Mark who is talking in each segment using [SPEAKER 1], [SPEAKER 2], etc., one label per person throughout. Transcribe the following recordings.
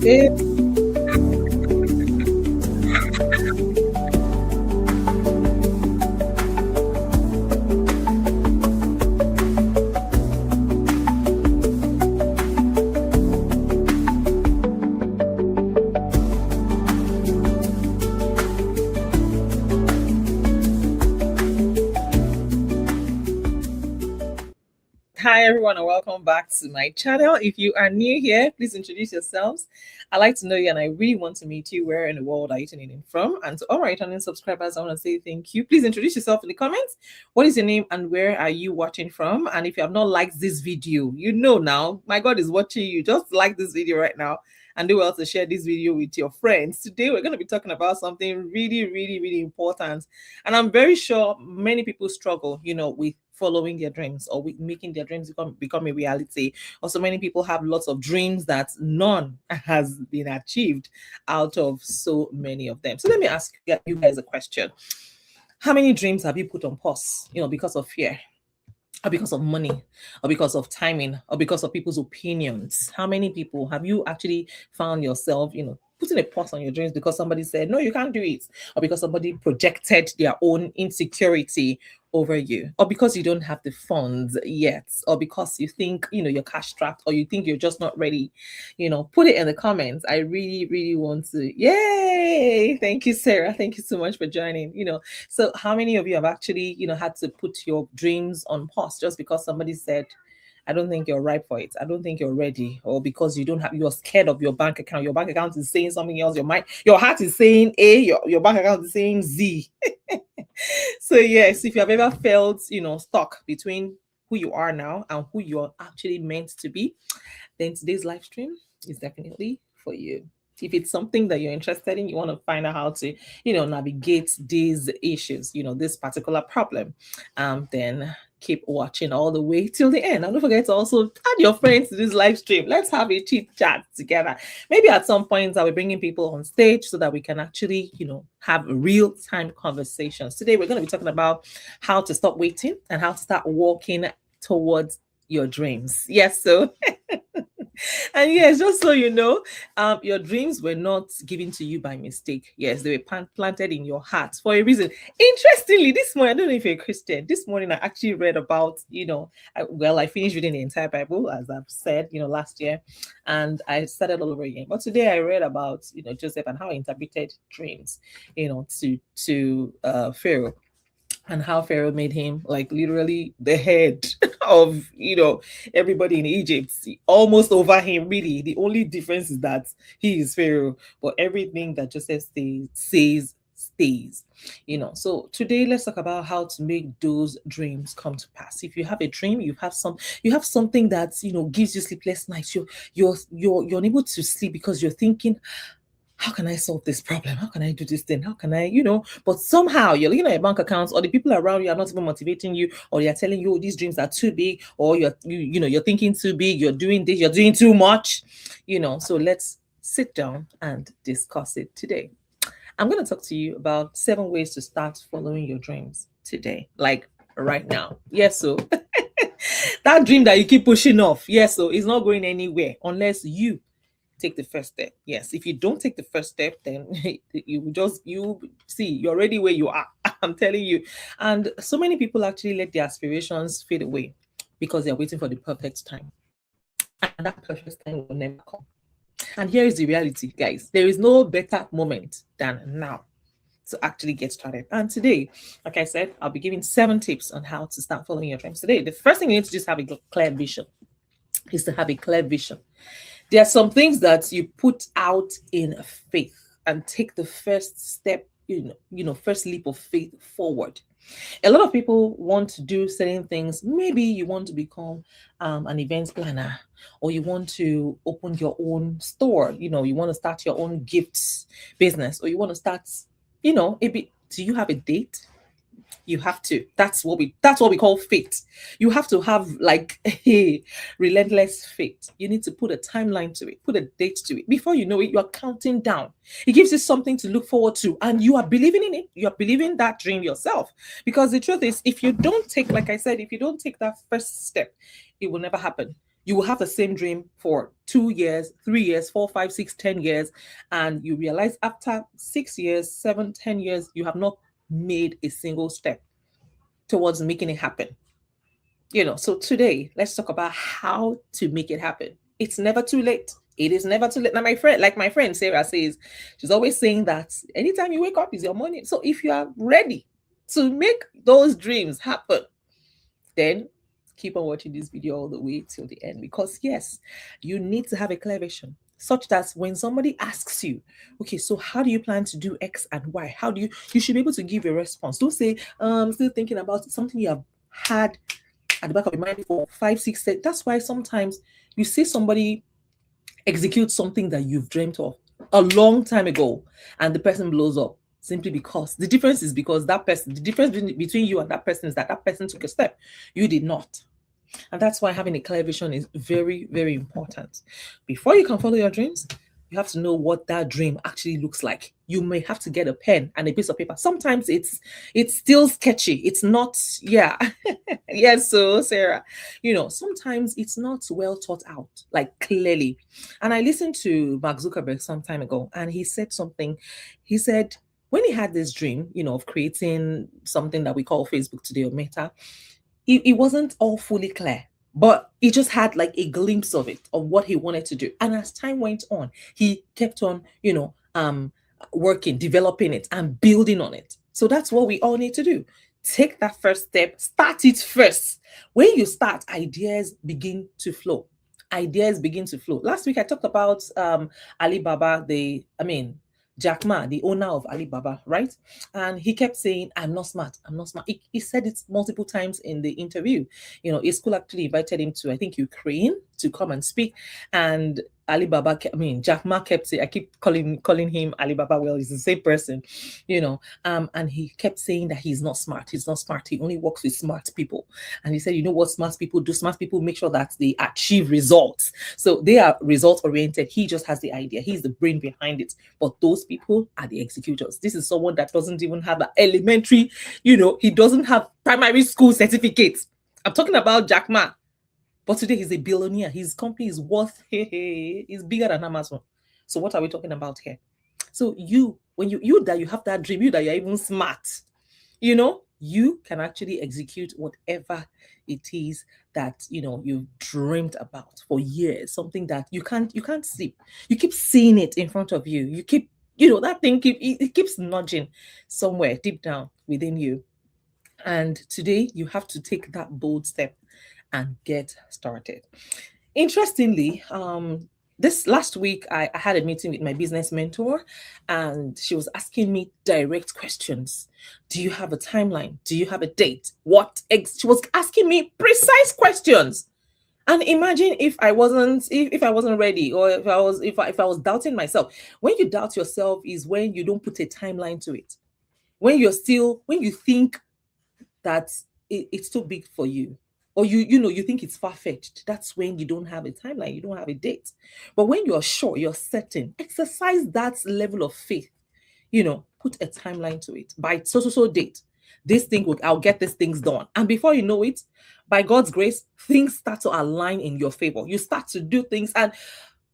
[SPEAKER 1] Eh, Hi everyone and welcome back to my channel. If you are new here, please introduce yourselves. I'd like to know you and I really want to meet you. Where in the world are you tuning in from? And to all my returning subscribers, I want to say thank you. Please introduce yourself in the comments. What is your name and where are you watching from? And if you have not liked this video, you know now, my God is watching you. Just like this video right now and do well to share this video with your friends. Today, we're going to be talking about something really important. And I'm very sure many people struggle, with following their dreams or with making their dreams become a reality. Also, many people have lots of dreams that none has been achieved out of so many of them. So let me ask you guys a question. How many dreams have you put on pause, because of fear? Or because of money, or because of timing, or because of people's opinions? How many people have you actually found yourself, putting a pause on your dreams because somebody said, no, you can't do it, or because somebody projected their own insecurity over you, or because you don't have the funds yet, or because you think, you're cash strapped, or you think you're just not ready? Put it in the comments. I really want to. Yay! Thank you, Sarah. Thank you so much for joining. So how many of you have actually, had to put your dreams on pause just because somebody said, I don't think you're ripe for it, I don't think you're ready, or because you're scared of your bank account. Your bank account is saying something else. Your heart is saying A, your bank account is saying Z. So yes, if you have ever felt, stuck between who you are now and who you're actually meant to be, then today's live stream is definitely for you. If it's something that you're interested in, you want to find out how to, navigate these issues, this particular problem, then keep watching all the way till the end. And don't forget to also add your friends to this live stream. Let's have a chit chat together. Maybe at some point I'll be bringing people on stage so that we can actually, have real time conversations. Today we're going to be talking about how to stop waiting and how to start walking towards your dreams. Yes, so and yes, just so you know, your dreams were not given to you by mistake. Yes, they were planted in your heart for a reason. Interestingly, this morning, I don't know if you're a Christian, this morning I actually read about, I finished reading the entire Bible, as I've said, last year, and I started all over again. But today I read about, Joseph and how he interpreted dreams, to Pharaoh, and how Pharaoh made him like literally the head of everybody in Egypt, almost over him. Really, the only difference is that he is Pharaoh, but everything that Joseph stays. So today let's talk about how to make those dreams come to pass. If you have a dream, you have something that gives you sleepless nights. You're unable to sleep because you're thinking, how can I solve this problem? How can I do this thing? How can I, but somehow you're looking at your bank accounts, or the people around you are not even motivating you, or they're telling you, oh, these dreams are too big, or you're thinking too big, you're doing this, you're doing too much, so let's sit down and discuss it today. I'm going to talk to you about 7 ways to start following your dreams today, like right now. Yes, so that dream that you keep pushing off, yes, so it's not going anywhere unless you take the first step. Yes, if you don't take the first step, then you see you're already where you are. I'm telling you. And so many people actually let their aspirations fade away because they're waiting for the perfect time, and that perfect time will never come. And here is the reality, guys: there is no better moment than now to actually get started. And today, like I said, I'll be giving 7 tips on how to start following your dreams. Today, the first thing you need to just have a clear vision. Is to have a clear vision. There are some things that you put out in faith and take the first step, first leap of faith forward. A lot of people want to do certain things. Maybe you want to become an events planner, or you want to open your own store. You want to start your own gifts business, or you want to start, a bit. Do you have a date? You have to. That's what we call faith. You have to have like a relentless faith. You need to put a timeline to it, put a date to it. Before you know it, you are counting down. It gives you something to look forward to, and you are believing in it. You are believing that dream yourself. Because the truth is, if you don't take, like I said, if you don't take that first step, it will never happen. You will have the same dream for 2 years, 3 years, 4, 5, 6, 10 years, and you realize after 6 years, 7, 10 years, you have not made a single step towards making it happen. So today, let's talk about how to make it happen. It's never too late. It is never too late. Now, my friend Sarah says, she's always saying that anytime you wake up is your morning. So if you are ready to make those dreams happen, then keep on watching this video all the way till the end, because yes, you need to have a clear vision such that when somebody asks you, okay, so how do you plan to do X and Y, you should be able to give a response. Don't say still thinking about something you have had at the back of your mind for 5, 6 7. That's why sometimes you see somebody execute something that you've dreamt of a long time ago, and the person blows up simply because the difference is because the difference between you and that person is that that person took a step, you did not. And that's why having a clear vision is very, very important. Before you can follow your dreams, you have to know what that dream actually looks like. You may have to get a pen and a piece of paper. Sometimes it's still sketchy. It's not, yeah. Yes, so Sarah, sometimes it's not well thought out, like clearly. And I listened to Mark Zuckerberg some time ago, and he said something. He said when he had this dream, of creating something that we call Facebook today, or Meta, it wasn't all fully clear, but he just had like a glimpse of it, of what he wanted to do. And as time went on, he kept on, working, developing it, and building on it. So that's what we all need to do. Take that first step, start it first. When you start, ideas begin to flow. Ideas begin to flow. Last week I talked about Alibaba, Jack Ma, the owner of Alibaba, right? And he kept saying, I'm not smart. I'm not smart. He said it multiple times in the interview. His school actually invited him to, I think, Ukraine to come and speak. And Jack Ma kept saying, I keep calling him Alibaba. Well, he's the same person, and he kept saying that he's not smart. He's not smart. He only works with smart people. And he said, you know what smart people do? Smart people make sure that they achieve results. So they are result oriented. He just has the idea. He's the brain behind it. But those people are the executors. This is someone that doesn't even have an elementary, he doesn't have primary school certificates. I'm talking about Jack Ma. But today he's a billionaire. His company is worth, is bigger than Amazon. So what are we talking about here? So when you have that dream, you that you're even smart, you can actually execute whatever it is that you've dreamed about for years. Something that you can't see. You keep seeing it in front of you. You keep, that thing it keeps nudging somewhere deep down within you. And today you have to take that bold step and get started. Interestingly, this last week I had a meeting with my business mentor, and she was asking me direct questions. Do you have a timeline? Do you have a date? She was asking me precise questions. And imagine if I wasn't ready, or if I was doubting myself. When you doubt yourself is when you don't put a timeline to it. When you think that it's too big for you, or you think it's far-fetched, that's when you don't have a timeline, you don't have a date. But when you're sure, you're certain, exercise that level of faith. Put a timeline to it. By so date, I'll get these things done. And before you know it, by God's grace, things start to align in your favor. You start to do things, and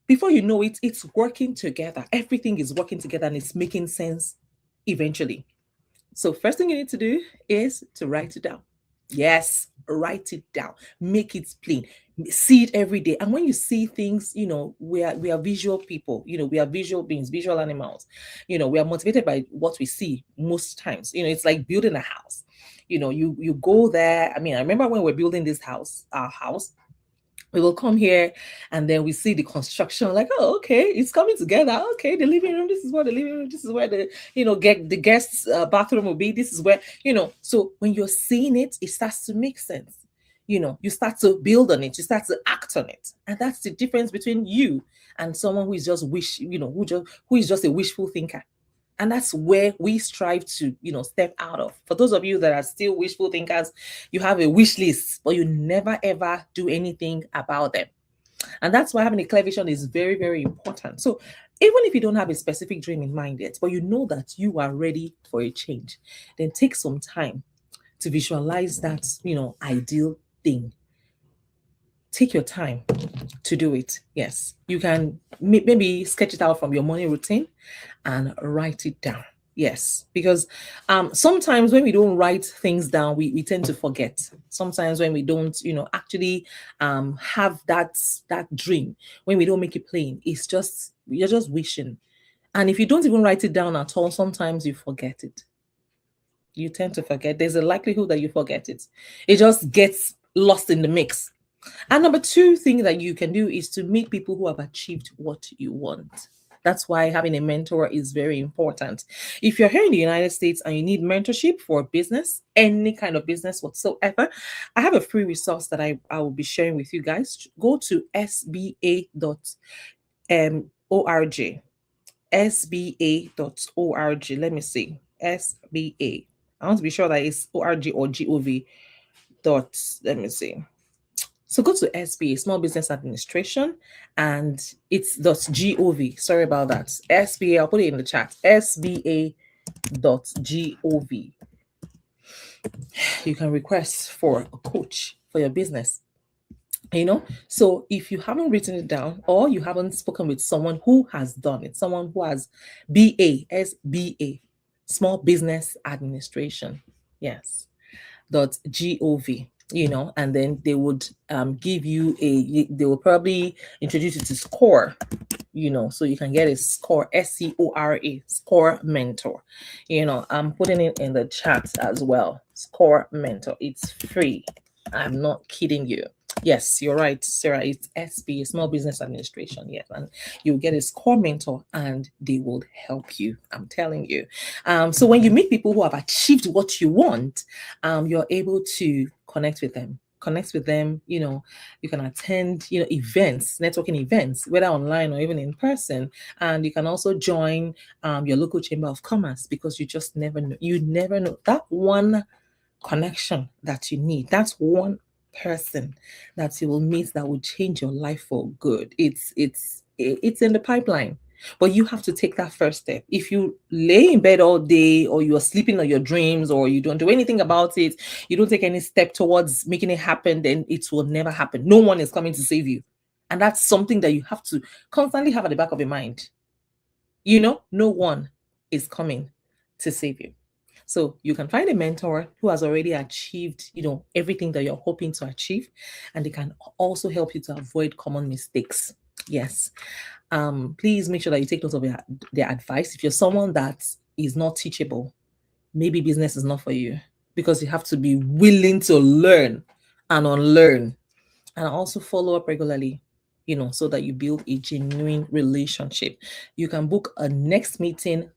[SPEAKER 1] before you know it, it's working together. Everything is working together, and it's making sense eventually. So first thing you need to do is to write it down. Yes, write it down. Make it plain. See it every day. And when you see things, we are visual people. We are visual beings, visual animals. We are motivated by what we see most times. It's like building a house. You go there. I remember when we're building our house, we will come here, and then we see the construction, like, oh, okay, it's coming together. Okay, the living room, this is what the living room, this is where the get the guests bathroom will be, this is where, so when you're seeing it, it starts to make sense. You start to build on it, you start to act on it. And that's the difference between you and someone who is just who is just a wishful thinker. And that's where we strive to, step out of. For those of you that are still wishful thinkers, you have a wish list, but you never ever do anything about them. And that's why having a clear vision is very, very important. So even if you don't have a specific dream in mind yet, but you know that you are ready for a change, then take some time to visualize that, ideal thing. take your time to do it. Yes, you can maybe sketch it out from your morning routine and write it down. Yes, because sometimes when we don't write things down, we tend to forget. Sometimes when we don't, actually have that dream, when we don't make it plain, it's just you're just wishing. And if you don't even write it down at all, sometimes you forget it. You tend to forget. There's a likelihood that you forget it. It just gets lost in the mix. And number two thing that you can do is to meet people who have achieved what you want. That's why having a mentor is very important. If you're here in the United States and you need mentorship for business, any kind of business whatsoever, I have a free resource that I will be sharing with you guys. Go to sba.org. sba.org. Let me see. SBA. I want to be sure that it's org or gov. Let me see. So go to SBA, Small Business Administration, and it's .gov. Sorry about that. SBA, I'll put it in the chat. SBA.gov. You can request for a coach for your business. So if you haven't written it down or you haven't spoken with someone who has done it, someone who has SBA, Small Business Administration, yes, .gov, and then they would give you they will probably introduce you to SCORE, so you can get a SCORE, SCORE, SCORE mentor. I'm putting it in the chat as well. SCORE mentor, it's free. I'm not kidding you. Yes, you're right, Sarah. It's SB, Small Business Administration. Yes, and you'll get a SCORE mentor, and they will help you. I'm telling you. So when you meet people who have achieved what you want, you're able to connect with them. You can attend, events, networking events, whether online or even in person, and you can also join your local chamber of commerce, because you just never know. You never know that one connection that you need. That's one person that you will meet that will change your life for good. It's in the pipeline. But you have to take that first step. If you lay in bed all day, or you are sleeping on your dreams, or you don't do anything about it, you don't take any step towards making it happen, then it will never happen. No one is coming to save you. And that's something that you have to constantly have at the back of your mind. No one is coming to save you. So you can find a mentor who has already achieved, everything that you're hoping to achieve, and they can also help you to avoid common mistakes. Yes. Please make sure that you take note of their advice. If you're someone that is not teachable, maybe business is not for you, because you have to be willing to learn and unlearn, and also follow up regularly, so that you build a genuine relationship. You can book a next meeting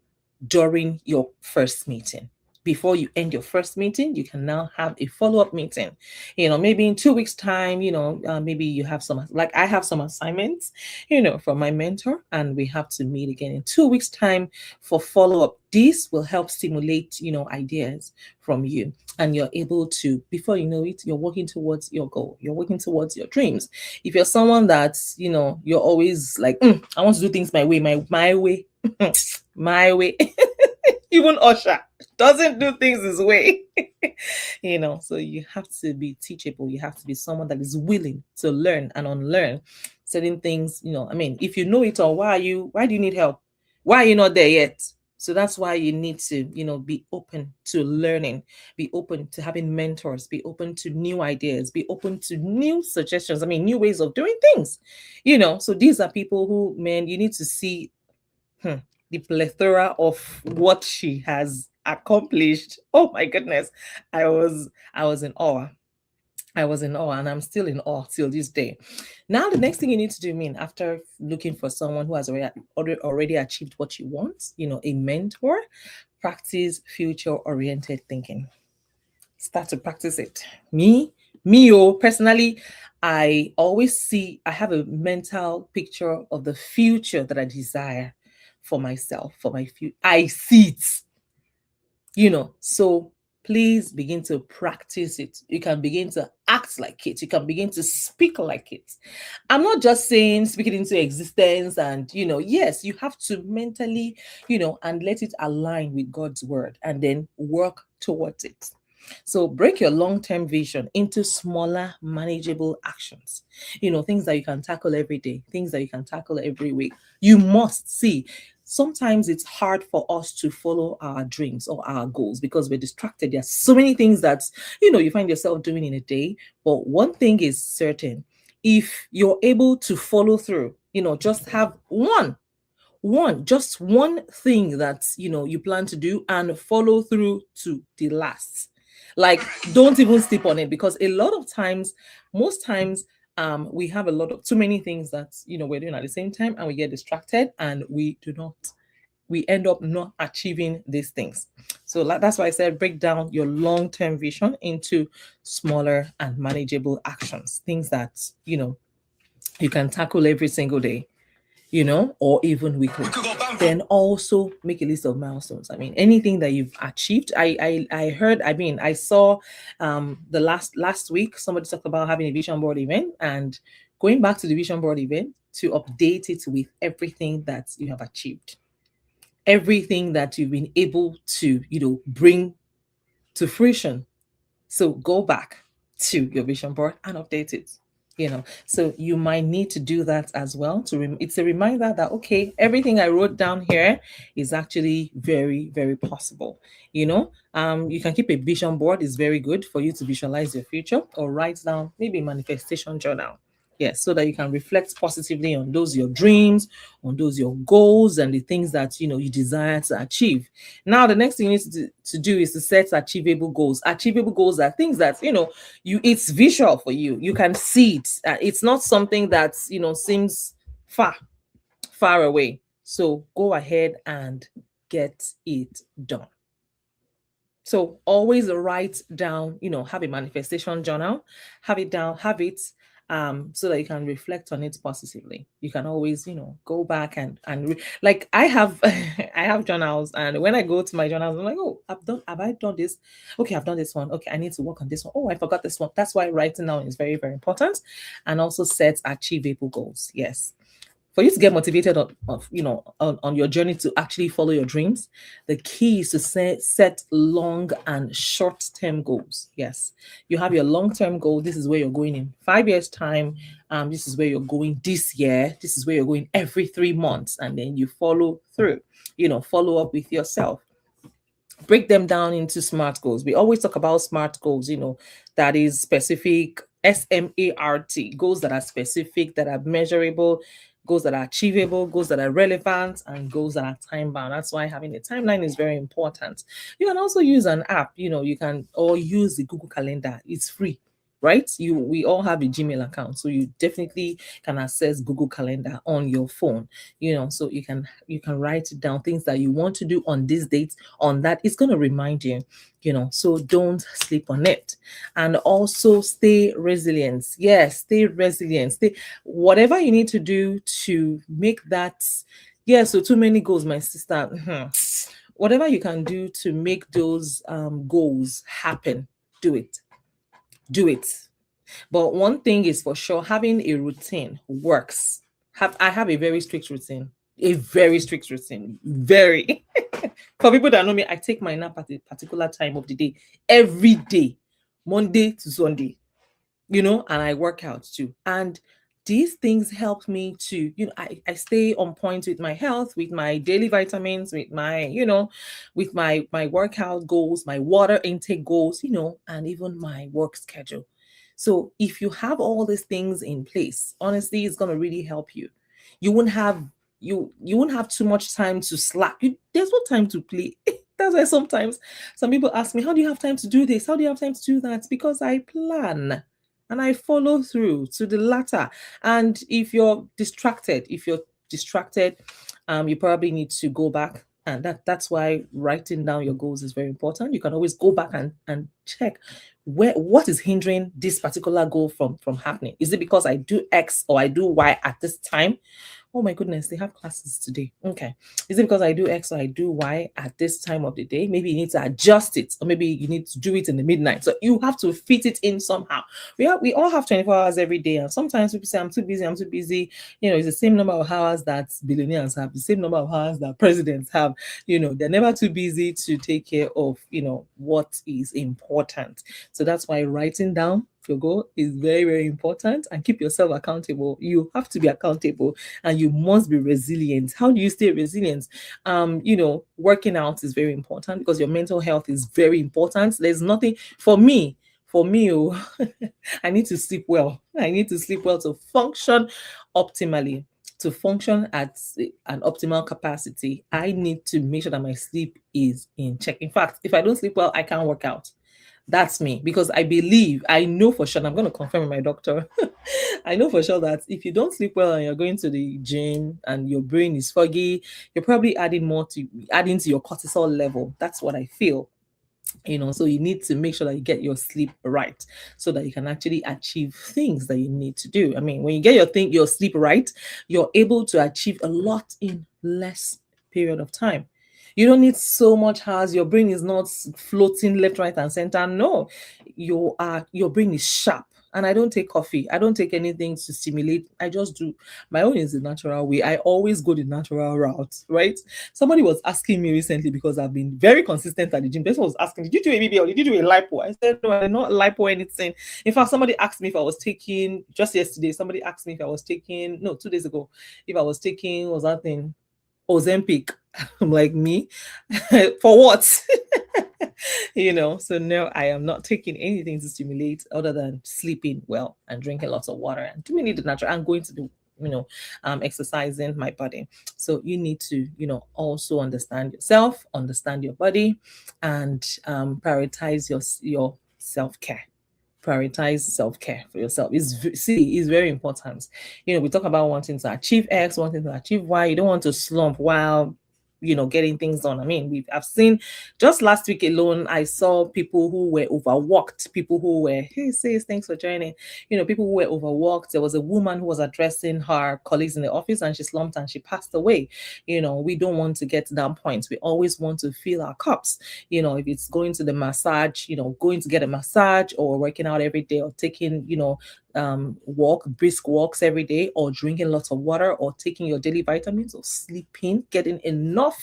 [SPEAKER 1] during your first meeting. Before you end your first meeting, you can now have a follow-up meeting. Maybe in 2 weeks' time, maybe you have some, like I have some assignments, from my mentor, and we have to meet again in 2 weeks' time for follow-up. This will help stimulate, ideas from you, and you're able to, before you know it, you're working towards your goal. You're working towards your dreams. If you're someone that's, you're always like, I want to do things my way, my way, my way. Even Usher doesn't do things his way. So you have to be teachable. You have to be someone that is willing to learn and unlearn certain things. If you know it all, why do you need help? Why are you not there yet? So that's why you need to, be open to learning, be open to having mentors, be open to new ideas, be open to new suggestions. New ways of doing things. So these are people who, man, you need to see the plethora of what she has accomplished. Oh my goodness. I was in awe. I was in awe, and I'm still in awe till this day. Now, the next thing you need to do, after looking for someone who has already achieved what you want, a mentor, practice future-oriented thinking. Start to practice it. Personally, I have a mental picture of the future that I desire for myself, for my future. I see it, so please begin to practice it. You can begin to act like it. You can begin to speak like it. I'm not just saying speak it into existence, and yes, you have to mentally, and let it align with God's word, and then work towards it. So break your long-term vision into smaller, manageable actions. Things that you can tackle every day, things that you can tackle every week. You must see. Sometimes it's hard for us to follow our dreams or our goals because we're distracted. There's so many things that you find yourself doing in a day. But one thing is certain: if you're able to follow through, just have just one thing that you plan to do and follow through to the last. Like, don't even sleep on it, because a lot of times, most times, we have a lot of too many things that we're doing at the same time, and we get distracted, and we end up not achieving these things. So that's why I said break down your long-term vision into smaller and manageable actions, things that you can tackle every single day, or even weekly. Then also make a list of milestones. I mean, anything that you've achieved. I heard, I saw the last week somebody talked about having a vision board event, and going back to the vision board event to update it with everything that you have achieved, everything that you've been able to, bring to fruition. So go back to your vision board and update it. So you might need to do that as well. It's a reminder that, okay, everything I wrote down here is actually very, very possible. You can keep a vision board. It's very good for you to visualize your future, or write down maybe a manifestation journal. Yes, so that you can reflect positively on those your dreams, on those your goals, and the things that you desire to achieve. Now, the next thing you need to do is to set achievable goals. Achievable goals are things that it's visual for you. You can see it. It's not something that seems far away. So go ahead and get it done. So always write down, have a manifestation journal, have it down, have it so that you can reflect on it positively. You can always, go back and like I have I have journals, and when I go to my journals, I'm like, oh, have I done this? Okay, I've done this one. Okay, I need to work on this one. Oh, I forgot this one. That's why writing down is very, very important. And also set achievable goals. Yes, for you to get motivated on your journey to actually follow your dreams, the key is to set long and short-term goals. Yes, you have your long-term goal. This is where you're going in 5 years time. This is where you're going this year. This is where you're going every 3 months, and then you follow through. Follow up with yourself. Break them down into SMART goals. We always talk about SMART goals, that is specific, SMART, goals that are specific, that are measurable, goals that are achievable, goals that are relevant, and goals that are time bound. That's why having a timeline is very important. You can also use an app, you can, or use the Google Calendar. It's free, right? We all have a Gmail account, so you definitely can access Google Calendar on your phone. So you can write down things that you want to do on this date, on that. It's going to remind you. So don't sleep on it. And also stay resilient. Yes, stay resilient. Stay whatever you need to do to make that. Yeah, so too many goals, my sister. Whatever you can do to make those goals happen, do it. Do it. But one thing is for sure, having a routine works. I have a very strict routine. A very strict routine. Very. For people that know me, I take my nap at a particular time of the day, every day, Monday to Sunday, and I work out too. And these things help me to, I stay on point with my health, with my daily vitamins, with my, with my workout goals, my water intake goals, and even my work schedule. So if you have all these things in place, honestly, it's gonna really help you. You won't have you won't have too much time to slack. There's no time to play. That's why sometimes some people ask me, how do you have time to do this? How do you have time to do that? Because I plan and I follow through to the latter. And if you're distracted, you probably need to go back. And that's why writing down your goals is very important. You can always go back and check what is hindering this particular goal from happening. Is it because I do X or I do Y at this time? Oh my goodness, they have classes today. Okay. Is it because I do X or I do Y at this time of the day? Maybe you need to adjust it, or maybe you need to do it in the midnight. So you have to fit it in somehow. We all have 24 hours every day. And sometimes people say, I'm too busy, I'm too busy. It's the same number of hours that billionaires have, the same number of hours that presidents have. They're never too busy to take care of, what is important. So that's why writing down your goal is very, very important, and keep yourself accountable. You have to be accountable, and you must be resilient. How do you stay resilient? Working out is very important, because your mental health is very important. There's nothing for me, oh, I need to sleep well. I need to sleep well to function optimally, to function at an optimal capacity. I need to make sure that my sleep is in check. In fact, if I don't sleep well, I can't work out. That's me, because I know for sure, and I'm going to confirm with my doctor. I know for sure that if you don't sleep well and you're going to the gym and your brain is foggy, you're probably adding to your cortisol level. That's what I feel. So you need to make sure that you get your sleep right, so that you can actually achieve things that you need to do. I mean, when you get your sleep right, you're able to achieve a lot in less period of time. You don't need so much hours. Your brain is not floating left, right, and center. No, your brain is sharp. And I don't take coffee. I don't take anything to stimulate. I just do. My own is the natural way. I always go the natural route, right? Somebody was asking me recently, because I've been very consistent at the gym. Person was asking, did you do a BBL? Did you do a lipo? I said, no, I did not lipo anything. In fact, somebody asked me if I was taking, just yesterday, somebody asked me if I was taking, no, 2 days ago, if I was taking, was that thing, Ozempic. I'm like, me? For what? So no, I am not taking anything to stimulate, other than sleeping well and drinking lots of water and doing it the natural and going to the exercising my body. So you need to also understand yourself, understand your body, and prioritize your self-care. Prioritize self-care for yourself. Is very important. We talk about wanting to achieve X, wanting to achieve Y. You don't want to slump while getting things done. I mean, I've seen, just last week alone, I saw people who were overworked, people who were, hey sis, thanks for joining. People who were overworked. There was a woman who was addressing her colleagues in the office, and she slumped and she passed away. We don't want to get to that point. We always want to fill our cups. If it's going to the massage, going to get a massage, or working out every day, or taking, brisk walks every day, or drinking lots of water, or taking your daily vitamins, or sleeping, getting enough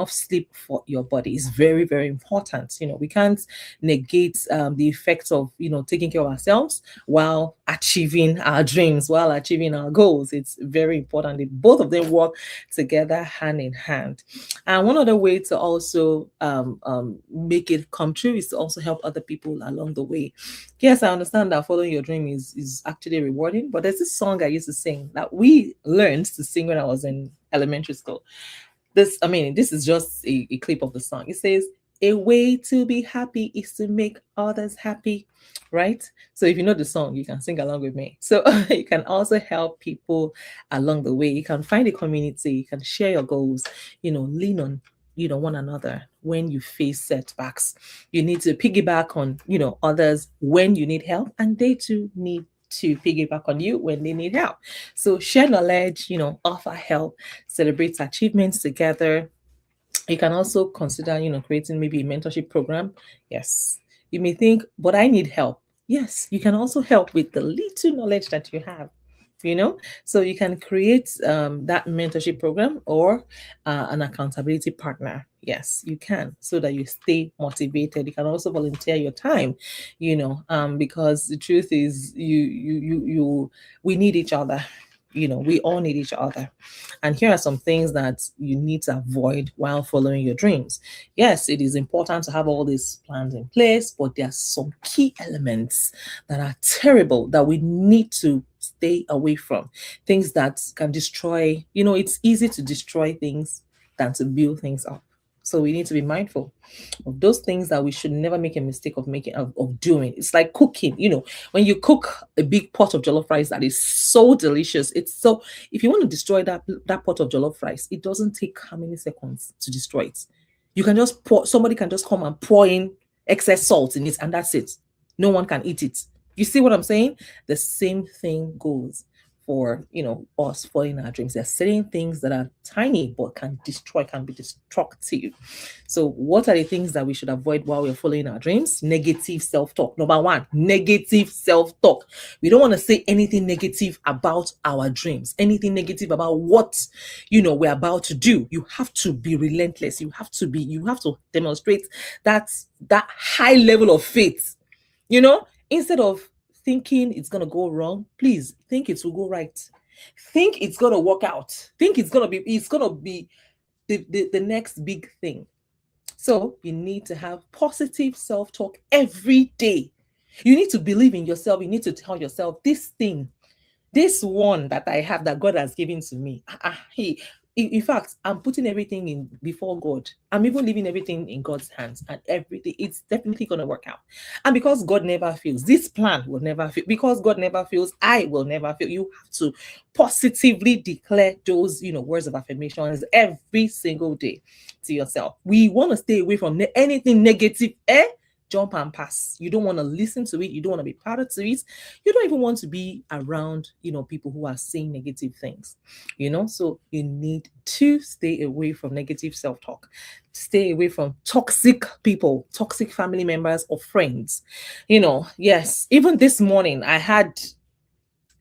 [SPEAKER 1] sleep for your body is very, very important. We can't negate the effects of taking care of ourselves while achieving our dreams, while achieving our goals. It's very important that both of them work together, hand in hand. And one other way to also make it come true is to also help other people along the way. Yes, I understand that following your dream is actually rewarding, but there's this song I used to sing that we learned to sing when I was in elementary school. This is just a clip of the song. It says, a way to be happy is to make others happy, right? So if you know the song, you can sing along with me. So you can also help people along the way. You can find a community, you can share your goals, lean on one another when you face setbacks. You need to piggyback on others when you need help, and they too need to piggyback on you when they need help. So share knowledge, offer help, celebrate achievements together. You can also consider creating maybe a mentorship program. Yes, you may think, but I need help. Yes, you can also help with the little knowledge that you have. So you can create that mentorship program, or an accountability partner. Yes, you can, so that you stay motivated. You can also volunteer your time, because the truth is, we need each other. We all need each other. And here are some things that you need to avoid while following your dreams. Yes, it is important to have all these plans in place, but there are some key elements that are terrible that we need to stay away from. Things that can destroy, it's easy to destroy things than to build things up. So we need to be mindful of those things that we should never make a mistake of doing. It's like cooking. When you cook a big pot of jollof rice that is so delicious, if you want to destroy that pot of jollof rice, it doesn't take how many seconds to destroy it. You can just somebody can just come and pour in excess salt in it, and that's it. No one can eat it. You see what I'm saying? The same thing goes for, us following our dreams. There are certain things that are tiny but can destroy, can be destructive. So what are the things that we should avoid while we're following our dreams? Negative self-talk. Number one, negative self-talk. We don't want to say anything negative about our dreams, anything negative about what, we're about to do. You have to be relentless. You have to demonstrate that high level of faith. Instead of thinking it's gonna go wrong, please think it will go right. Think it's gonna work out. Think it's gonna be the next big thing. So you need to have positive self-talk every day. You need to believe in yourself. You need to tell yourself this thing, this one that I have, that God has given to me. Hey, in fact, I'm putting everything in before God. I'm even leaving everything in God's hands, and everything, it's definitely going to work out. And because God never fails, this plan will never fail. Because God never fails, I will never fail. You have to positively declare those, words of affirmations every single day to yourself. We want to stay away from anything negative. Jump and pass. You don't want to listen to it. You don't want to be part of it. You don't even want to be around, people who are saying negative things, So you need to stay away from negative self-talk. Stay away from toxic people, toxic family members or friends. Yes, even this morning I had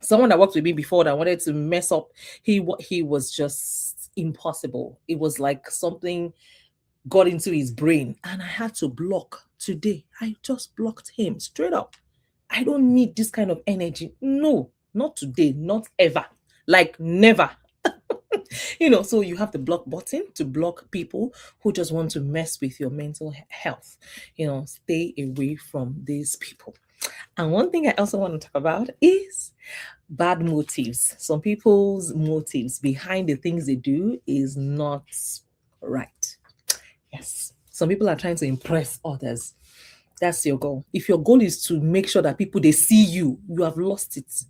[SPEAKER 1] someone that worked with me before that wanted to mess up. He was just impossible. It was like something got into his brain, and I had to block. Today I just blocked him straight up. I don't need this kind of energy. No, not today, not ever. Like never. So you have the block button to block people who just want to mess with your mental health. Stay away from these people. And one thing I also want to talk about is bad motives. Some people's motives behind the things they do is not right. Yes. Some people are trying to impress others. That's your goal. If your goal is to make sure that people, they see you, you have lost it.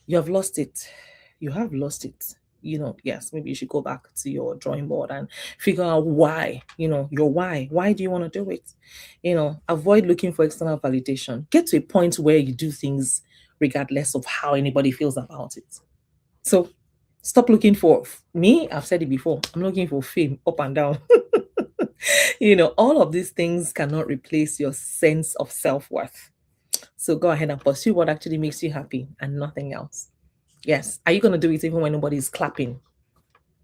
[SPEAKER 1] You have lost it. You have lost it. Yes, maybe you should go back to your drawing board and figure out why, your why. Why do you want to do it? Avoid looking for external validation. Get to a point where you do things regardless of how anybody feels about it. So stop looking for me. I've said it before. I'm looking for fame up and down. All of these things cannot replace your sense of self-worth. So go ahead and pursue what actually makes you happy and nothing else. Yes. Are you going to do it even when nobody's clapping?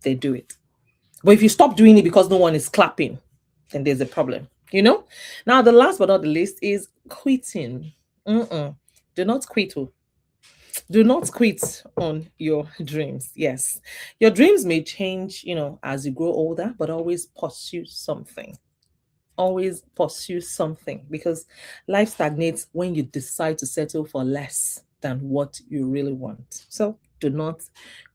[SPEAKER 1] They do it. But if you stop doing it because no one is clapping, then there's a problem. Now, the last but not the least is quitting. Do not quit. Do not quit on your dreams. Yes. Your dreams may change, as you grow older, but always pursue something. Always pursue something, because life stagnates when you decide to settle for less than what you really want. So do not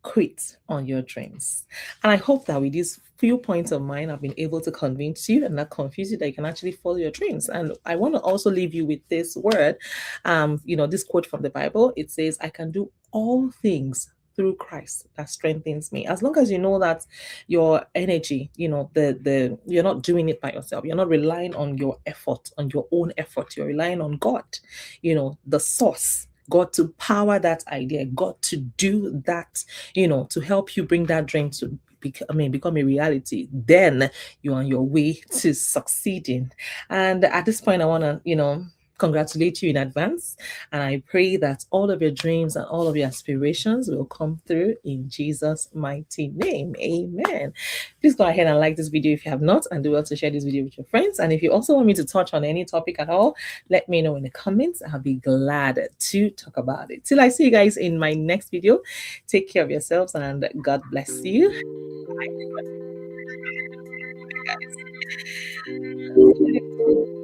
[SPEAKER 1] quit on your dreams. And I hope that with these few points of mine, I've been able to convince you and not confuse you that you can actually follow your dreams. And I want to also leave you with this word, this quote from the Bible. It says, I can do all things through Christ that strengthens me. As long as you know that your energy, the you're not doing it by yourself. You're not relying on your effort, on your own effort. You're relying on God, the source, God to power that idea, God to do that, to help you bring that dream to become a reality. Then you're on your way to succeeding. And at this point, I want to, congratulate you in advance. And I pray that all of your dreams and all of your aspirations will come through in Jesus' mighty name. Amen. Please go ahead and like this video if you have not, and do well to share this video with your friends. And if you also want me to touch on any topic at all, let me know in the comments. I'll be glad to talk about it. Till I see you guys in my next video, take care of yourselves and God bless you. Bye.